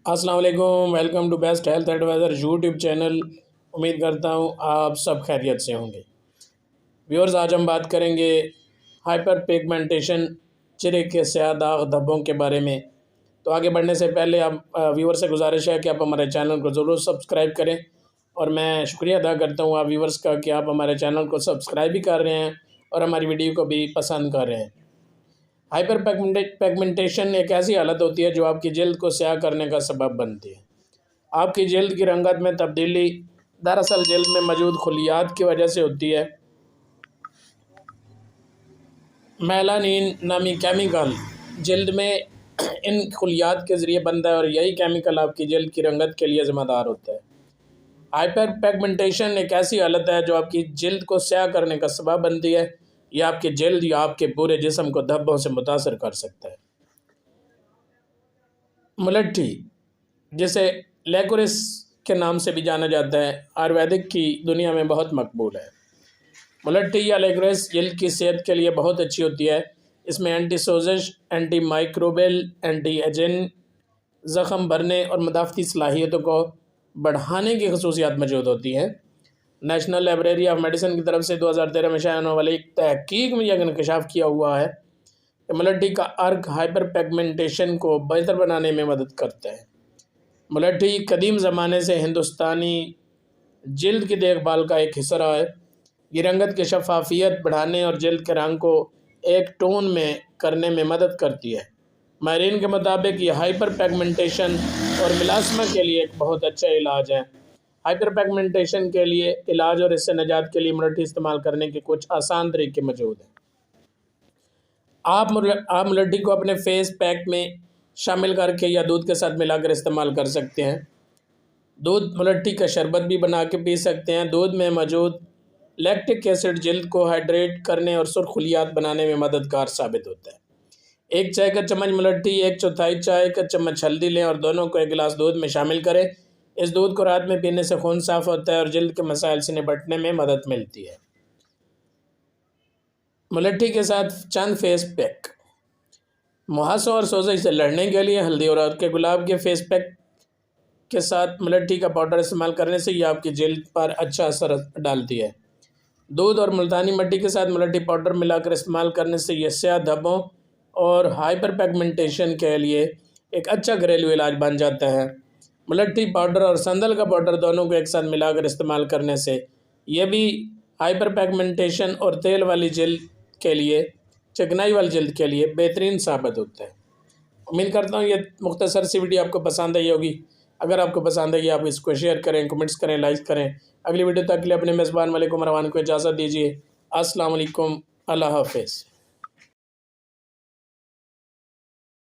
अस्सलाम वालेकुम। Welcome to best health adviser YouTube channel. उम्मीद करता हूँ आप सब खैरियत से होंगे। व्यूअर्स, आज हम बात करेंगे हाइपर पिगमेंटेशन, चेहरे के स्याह दाग धब्बों के बारे में। तो आगे बढ़ने से पहले आप व्यूअर से गुजारिश है कि आप हमारे चैनल को ज़रूर सब्सक्राइब करें, और मैं शुक्रिया अदा करता हूँ आप व्यूअर्स का कि आप हमारे चैनल को सब्सक्राइब भी कर रहे हैं और हमारी वीडियो को भी पसंद कर रहे हैं। हाइपर पिगमेंटेशन एक ऐसी हालत होती है जो आपकी जल्द को स्याह करने का सबब बनती है। आपकी जल्द की रंगत में तब्दीली दरअसल जल्द में मौजूद खलियात की वजह से होती है। मेलानिन नामी केमिकल जल्द में इन खलियात के ज़रिए बनता है और यही केमिकल आपकी जल्द की रंगत के लिए ज़िम्मेदार होता है। हाइपर पिगमेंटेशन एक ऐसी हालत है जो आपकी जल्द को स्याह करने का सबब बनती है। यह आपके जल्द या आपके पूरे जिस्म को धब्बों से मुतासर कर सकता है। मुलट्ठी, जिसे लेकोरिस के नाम से भी जाना जाता है, आयुर्वेदिक की दुनिया में बहुत मकबूल है। मुलट्ठी या लेकोरिस जल्द की सेहत के लिए बहुत अच्छी होती है। इसमें एंटीसोजिश, एंटी माइक्रोबियल, एंटी एजेंट, ज़ख़म भरने और मुदाफ़ती सलाहियतों को बढ़ाने की खसूसियात मौजूद होती हैं। नेशनल लाइब्रेरी ऑफ मेडिसिन की तरफ से 2013 में शाया होने वाली एक तहकीक में यह इंकशाफ किया हुआ है कि मुलट्ठी का अर्क हाइपर पिगमेंटेशन को बेहतर बनाने में मदद करता है। मुलट्ठी कदीम ज़माने से हिंदुस्तानी जल्द की देखभाल का एक हिस्सा रहा है। ये रंगत की शफाफियत बढ़ाने और जल्द के रंग को एक टोन में करने में मदद करती है। माहिरीन के मुताबिक ये हाइपर पिगमेंटेशन और मिलास्मा के लिए एक बहुत अच्छा इलाज है। हाइपर पिगमेंटेशन के लिए इलाज और इससे निजात के लिए मुलट्ठी इस्तेमाल करने के कुछ आसान तरीके मौजूद हैं। आप मुलट्ठी को अपने फेस पैक में शामिल करके या दूध के साथ मिलाकर इस्तेमाल कर सकते हैं। दूध मुलट्ठी का शरबत भी बना के पी सकते हैं। दूध में मौजूद लैक्टिक एसिड जल्द को हाइड्रेट करने और सुर्खलियात बनाने में मददगार साबित होता है। एक चाय का चम्मच मुलट्ठी, एक चौथाई चाय का चम्मच हल्दी लें और दोनों को एक गिलास दूध में शामिल करें। इस दूध को रात में पीने से खून साफ होता है और जल्द के मसाइल से निपटने में मदद मिलती है। मुलट्ठी के साथ चंद फेस पैक। मुहासों और सोजिश से लड़ने के लिए हल्दी और अर्क के गुलाब के फेस पैक के साथ मुलट्ठी का पाउडर इस्तेमाल करने से यह आपकी जल्द पर अच्छा असर डालती है। दूध और मुल्तानी मिट्टी के साथ मुलट्ठी पाउडर मिलाकर इस्तेमाल करने से यह स्याह धब्बों और हाइपर पिगमेंटेशन के लिए एक अच्छा घरेलू इलाज बन जाता है। मुलट्ठी पाउडर और संदल का पाउडर दोनों को एक साथ मिलाकर इस्तेमाल करने से यह भी हाइपर पिगमेंटेशन और तेल वाली जल्द के लिए, चिकनाई वाली जल्द के लिए बेहतरीन साबित होता है। उम्मीद करता हूँ ये मुख्तसर सी वीडियो आपको पसंद आई होगी। अगर आपको पसंद आई आप इसको शेयर करें, कमेंट्स करें, लाइक करें। अगली वीडियो तक के लिए अपने मेज़बान मलिक उमर रवान को इजाज़त दीजिए। अस्सलाम वालेकुम, अल्लाह हाफ़िज़।